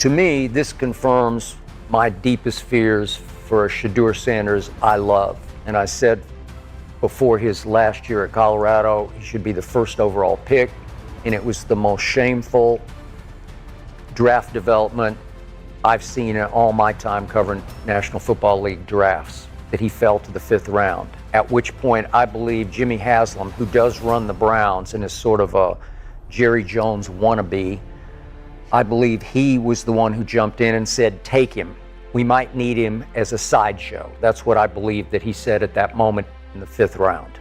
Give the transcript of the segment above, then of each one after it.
To me, this confirms my deepest fears for a Shedeur Sanders I love. And I said before his last year at Colorado, he should be the first overall pick. And it was the most shameful draft development I've seen in all my time covering National Football League drafts, that he fell to the 5th round. At which point I believe Jimmy Haslam, who does run the Browns and is sort of a Jerry Jones wannabe, I believe he was the one who jumped in and said, take him. We might need him as a sideshow. That's what I believe that he said at that moment in the 5th round.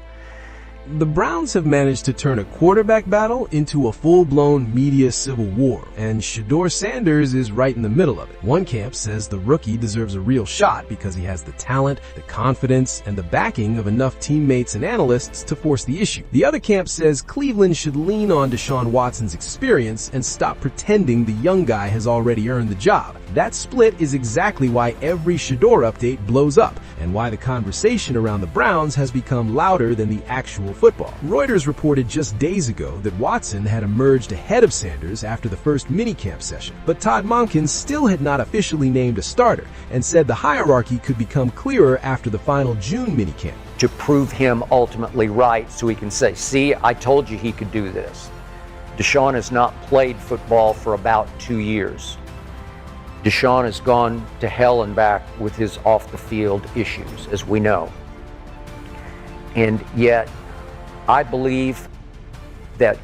The Browns have managed to turn a quarterback battle into a full-blown media civil war, and Shedeur Sanders is right in the middle of it. One camp says the rookie deserves a real shot because he has the talent, the confidence, and the backing of enough teammates and analysts to force the issue. The other camp says Cleveland should lean on Deshaun Watson's experience and stop pretending the young guy has already earned the job. That split is exactly why every Shedeur update blows up, and why the conversation around the Browns has become louder than the actual football. Reuters reported just days ago that Watson had emerged ahead of Sanders after the first minicamp session, but Todd Monken still had not officially named a starter, and said the hierarchy could become clearer after the final June minicamp. To prove him ultimately right so he can say, see, I told you he could do this. Deshaun has not played football for about 2 years. Deshaun has gone to hell and back with his off-the-field issues, as we know. And yet, I believe that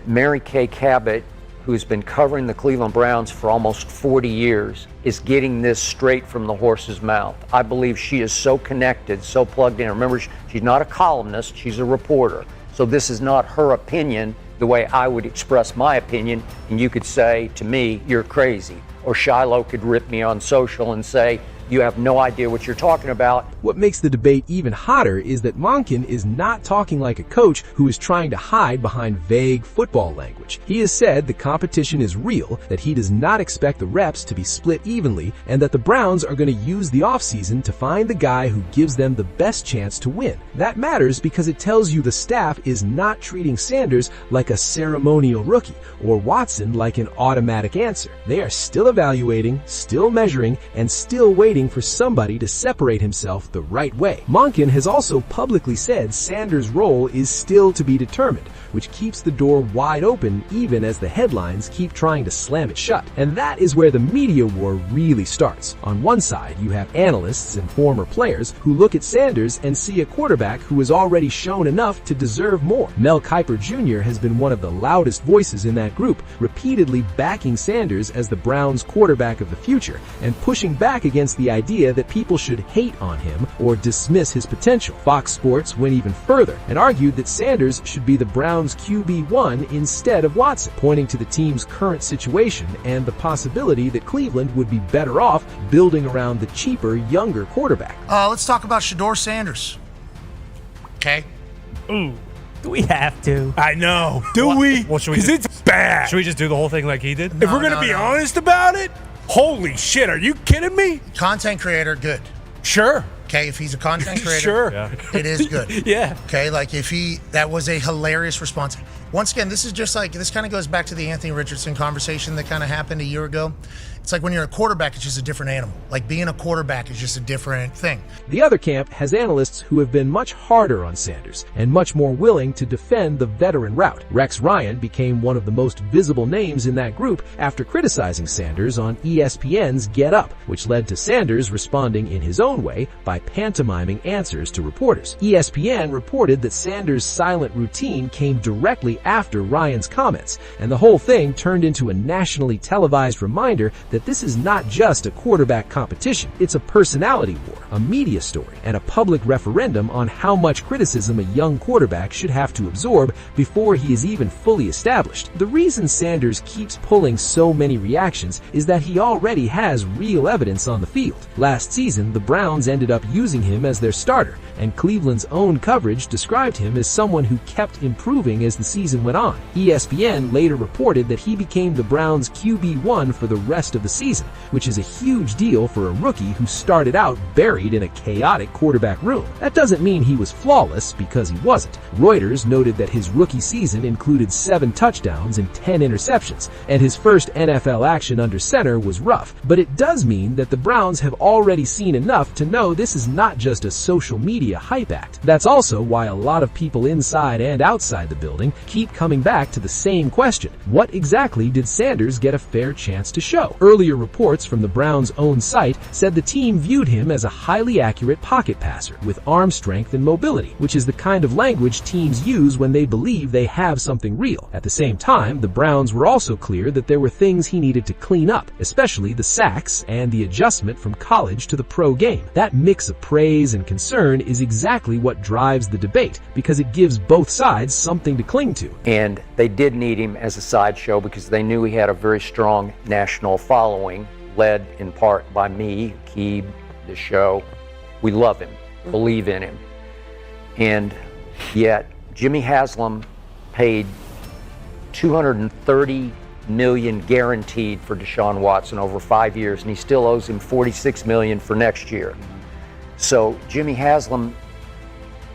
Mary Kay Cabot, who has been covering the Cleveland Browns for almost 40 years, is getting this straight from the horse's mouth. I believe she is so connected, so plugged in. Remember, she's not a columnist, she's a reporter. So this is not her opinion the way I would express my opinion, and you could say to me, you're crazy. Or Shiloh could rip me on social and say, you have no idea what you're talking about. What makes the debate even hotter is that Monken is not talking like a coach who is trying to hide behind vague football language. He has said the competition is real, that he does not expect the reps to be split evenly, and that the Browns are going to use the offseason to find the guy who gives them the best chance to win. That matters because it tells you the staff is not treating Sanders like a ceremonial rookie, or Watson like an automatic answer. They are still evaluating, still measuring, and still waiting for somebody to separate himself the right way. Monken has also publicly said Sanders' role is still to be determined, which keeps the door wide open even as the headlines keep trying to slam it shut. And that is where the media war really starts. On one side, you have analysts and former players who look at Sanders and see a quarterback who has already shown enough to deserve more. Mel Kiper Jr. has been one of the loudest voices in that group, repeatedly backing Sanders as the Browns' quarterback of the future, and pushing back against the idea that people should hate on him or dismiss his potential. Fox Sports went even further and argued that Sanders should be the Browns' QB1 instead of Watson, pointing to the team's current situation and the possibility that Cleveland would be better off building around the cheaper, younger quarterback. Let's talk about Shedeur Sanders. Okay? Ooh. Do we have to? I know. Do we? Well, should we Because just, it's bad. should we just do the whole thing like he did? No, if we're gonna no, be no. honest about it, holy shit, are you kidding me? Content creator, good. Sure. Okay, if he's a content creator, Sure. Yeah. it is good. Yeah. Okay, like that was a hilarious response. Once again, this kind of goes back to the Anthony Richardson conversation that kind of happened a year ago. It's like when you're a quarterback, it's just a different animal. Like being a quarterback is just a different thing. The other camp has analysts who have been much harder on Sanders and much more willing to defend the veteran route. Rex Ryan became one of the most visible names in that group after criticizing Sanders on ESPN's Get Up, which led to Sanders responding in his own way by pantomiming answers to reporters. ESPN reported that Sanders' silent routine came directly after Ryan's comments, and the whole thing turned into a nationally televised reminder that this is not just a quarterback competition. It's a personality war, a media story, and a public referendum on how much criticism a young quarterback should have to absorb before he is even fully established. The reason Sanders keeps pulling so many reactions is that he already has real evidence on the field. Last season, the Browns ended up using him as their starter, and Cleveland's own coverage described him as someone who kept improving as the season went on. ESPN later reported that he became the Browns' QB1 for the rest of the season, which is a huge deal for a rookie who started out barely buried in a chaotic quarterback room. That doesn't mean he was flawless, because he wasn't. Reuters noted that his rookie season included 7 touchdowns and 10 interceptions, and his first NFL action under center was rough. But it does mean that the Browns have already seen enough to know this is not just a social media hype act. That's also why a lot of people inside and outside the building keep coming back to the same question: what exactly did Sanders get a fair chance to show? Earlier reports from the Browns' own site said the team viewed him as a highly accurate pocket passer with arm strength and mobility, which is the kind of language teams use when they believe they have something real. At the same time, the Browns were also clear that there were things he needed to clean up, especially the sacks and the adjustment from college to the pro game. That mix of praise and concern is exactly what drives the debate, because it gives both sides something to cling to. And they did need him as a sideshow because they knew he had a very strong national following, led in part by me, Keeb, the show. We love him, believe in him. And yet, Jimmy Haslam paid $230 million guaranteed for Deshaun Watson over 5 years, and he still owes him $46 million for next year. So Jimmy Haslam,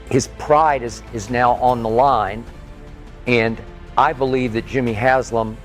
his pride is now on the line, and I believe that Jimmy Haslam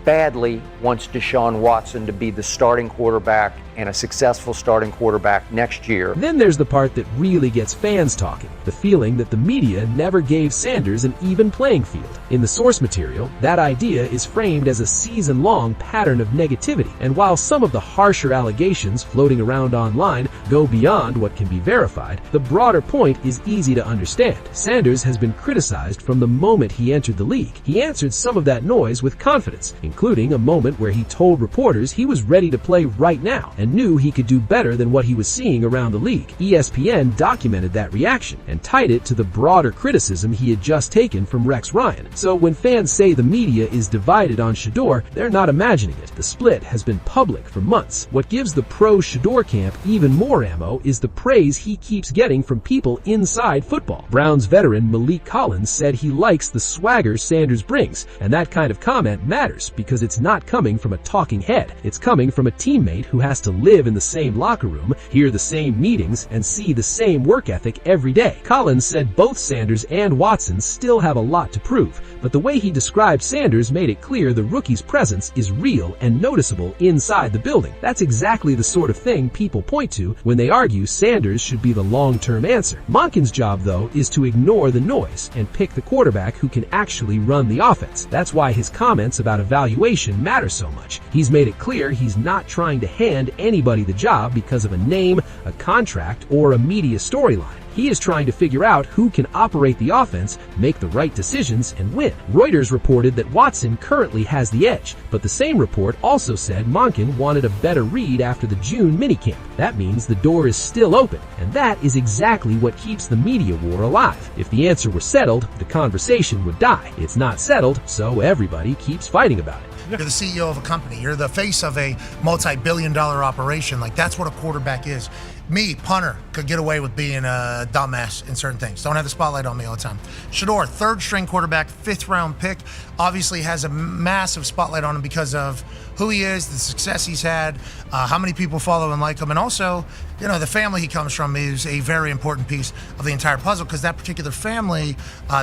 badly wants Deshaun Watson to be the starting quarterback and a successful starting quarterback next year. Then there's the part that really gets fans talking, the feeling that the media never gave Sanders an even playing field. In the source material, that idea is framed as a season-long pattern of negativity, and while some of the harsher allegations floating around online go beyond what can be verified, the broader point is easy to understand. Sanders has been criticized from the moment he entered the league. He answered some of that noise with confidence, including a moment where he told reporters he was ready to play right now and knew he could do better than what he was seeing around the league. ESPN documented that reaction and tied it to the broader criticism he had just taken from Rex Ryan. So when fans say the media is divided on Shedeur, they're not imagining it. The split has been public for months. What gives the pro-Shedeur camp even more ammo is the praise he keeps getting from people inside football. Browns veteran Malik Collins said he likes the swagger Sanders brings, and that kind of comment matters because it's not coming from a talking head. It's coming from a teammate who has to live in the same locker room, hear the same meetings, and see the same work ethic every day. Collins said both Sanders and Watson still have a lot to prove, but the way he described Sanders made it clear the rookie's presence is real and noticeable inside the building. That's exactly the sort of thing people point to when they argue Sanders should be the long-term answer. Monken's job, though, is to ignore the noise and pick the quarterback who can actually run the offense. That's why his comments about evaluation matter so much. He's made it clear he's not trying to hand anybody the job because of a name, a contract, or a media storyline. He is trying to figure out who can operate the offense, make the right decisions, and win. Reuters reported that Watson currently has the edge, but the same report also said Monken wanted a better read after the June minicamp. That means the door is still open, and that is exactly what keeps the media war alive. If the answer were settled, the conversation would die. It's not settled, so everybody keeps fighting about it. You're the CEO of a company. You're the face of a multi-billion-dollar operation. Like, that's what a quarterback is. Me, punter, could get away with being a dumbass in certain things. Don't have the spotlight on me all the time. Shedeur, third-string quarterback, fifth-round pick, obviously has a massive spotlight on him because of who he is, the success he's had, how many people follow and like him, and also, you know, the family he comes from is a very important piece of the entire puzzle because that particular family,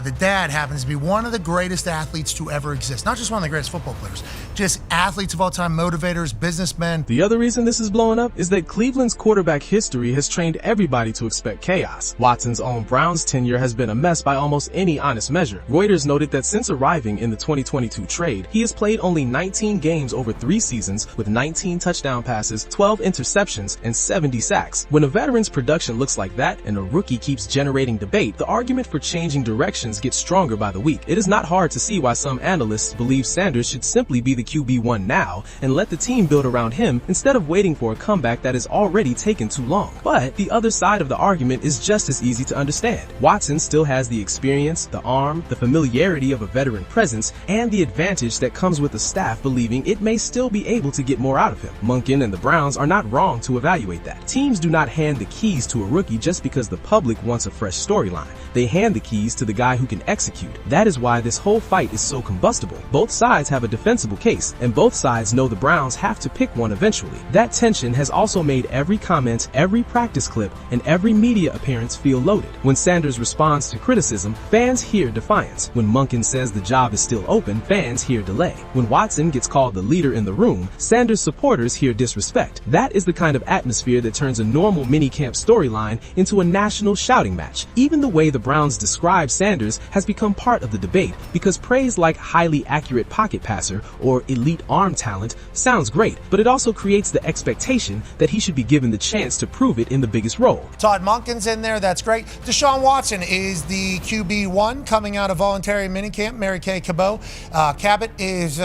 the dad happens to be one of the greatest athletes to ever exist. Not just one of the greatest football players, just athletes of all time, motivators, businessmen. The other reason this is blowing up is that Cleveland's quarterback history has trained everybody to expect chaos. Watson's own Browns tenure has been a mess by almost any honest measure. Reuters noted that since arriving in the 2022 trade, he has played only 19 games over 3 seasons with 19 touchdown passes, 12 interceptions, and 70 sacks. When a veteran's production looks like that and a rookie keeps generating debate, the argument for changing directions gets stronger by the week. It is not hard to see why some analysts believe Sanders should simply be the QB1 now and let the team build around him instead of waiting for a comeback that has already taken too long. But the other side of the argument is just as easy to understand. Watson still has the experience, the arm, the familiarity of a veteran presence, and the advantage that comes with the staff believing it may still be able to get more out of him. Monken and the Browns are not wrong to evaluate that. Teams do not hand the keys to a rookie just because the public wants a fresh storyline. They hand the keys to the guy who can execute. That is why this whole fight is so combustible. Both sides have a defensible case. case, and both sides know the Browns have to pick one eventually. That tension has also made every comment, every practice clip, and every media appearance feel loaded. When Sanders responds to criticism, fans hear defiance. When Monken says the job is still open, fans hear delay. When Watson gets called the leader in the room, Sanders supporters hear disrespect. That is the kind of atmosphere that turns a normal minicamp storyline into a national shouting match. Even the way the Browns describe Sanders has become part of the debate, because praise like highly accurate pocket passer or elite arm talent sounds great, but it also creates the expectation that he should be given the chance to prove it in the biggest role. Todd Monken's in there. That's great. Deshaun Watson is the QB1 coming out of voluntary minicamp. Mary Kay Cabot is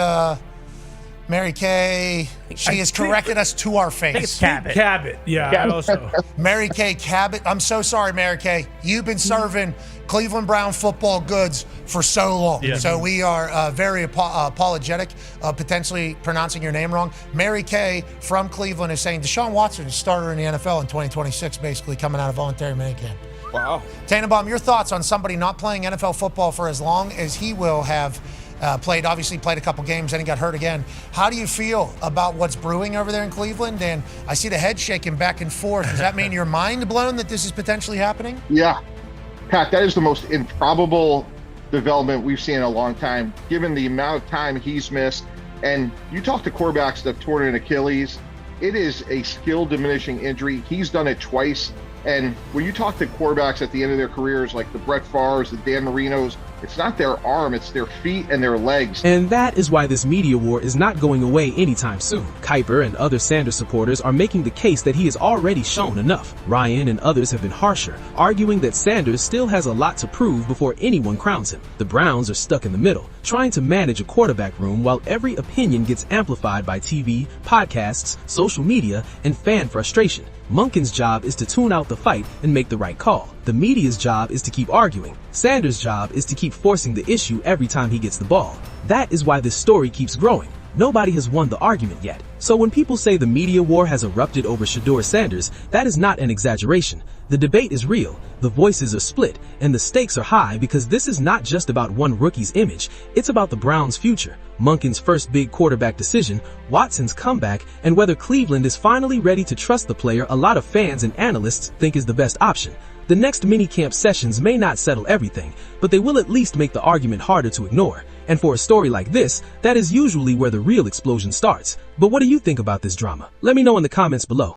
Mary Kay. She has corrected us to our face. Cabot. Yeah, I also. Mary Kay Cabot. I'm so sorry, Mary Kay. You've been serving Cleveland Brown football goods for so long. Yeah. So we are very apologetic of potentially pronouncing your name wrong. Mary Kay from Cleveland is saying Deshaun Watson is starter in the NFL in 2026, basically coming out of voluntary minicamp. Wow. Tannenbaum, your thoughts on somebody not playing NFL football for as long as he will have played a couple games, then he got hurt again. How do you feel about what's brewing over there in Cleveland? And I see the head shaking back and forth. Does that mean you're mind blown that this is potentially happening? Yeah. Pat, that is the most improbable development we've seen in a long time, given the amount of time he's missed. And you talk to quarterbacks that have torn an Achilles, it is a skill diminishing injury. He's done it twice. And when you talk to quarterbacks at the end of their careers, like the Brett Favres, the Dan Marinos, it's not their arm, it's their feet and their legs. And that is why this media war is not going away anytime soon. Kiper and other Sanders supporters are making the case that he has already shown enough. Ryan and others have been harsher, arguing that Sanders still has a lot to prove before anyone crowns him. The Browns are stuck in the middle, trying to manage a quarterback room while every opinion gets amplified by TV, podcasts, social media, and fan frustration. Monken's job is to tune out the fight and make the right call. The media's job is to keep arguing. Sanders' job is to keep forcing the issue every time he gets the ball. That is why this story keeps growing. Nobody has won the argument yet. So when people say the media war has erupted over Shedeur Sanders, that is not an exaggeration. The debate is real, the voices are split, and the stakes are high because this is not just about one rookie's image, it's about the Browns' future, Monken's first big quarterback decision, Watson's comeback, and whether Cleveland is finally ready to trust the player a lot of fans and analysts think is the best option. The next minicamp sessions may not settle everything, but they will at least make the argument harder to ignore. And for a story like this, that is usually where the real explosion starts. But what do you think about this drama? Let me know in the comments below.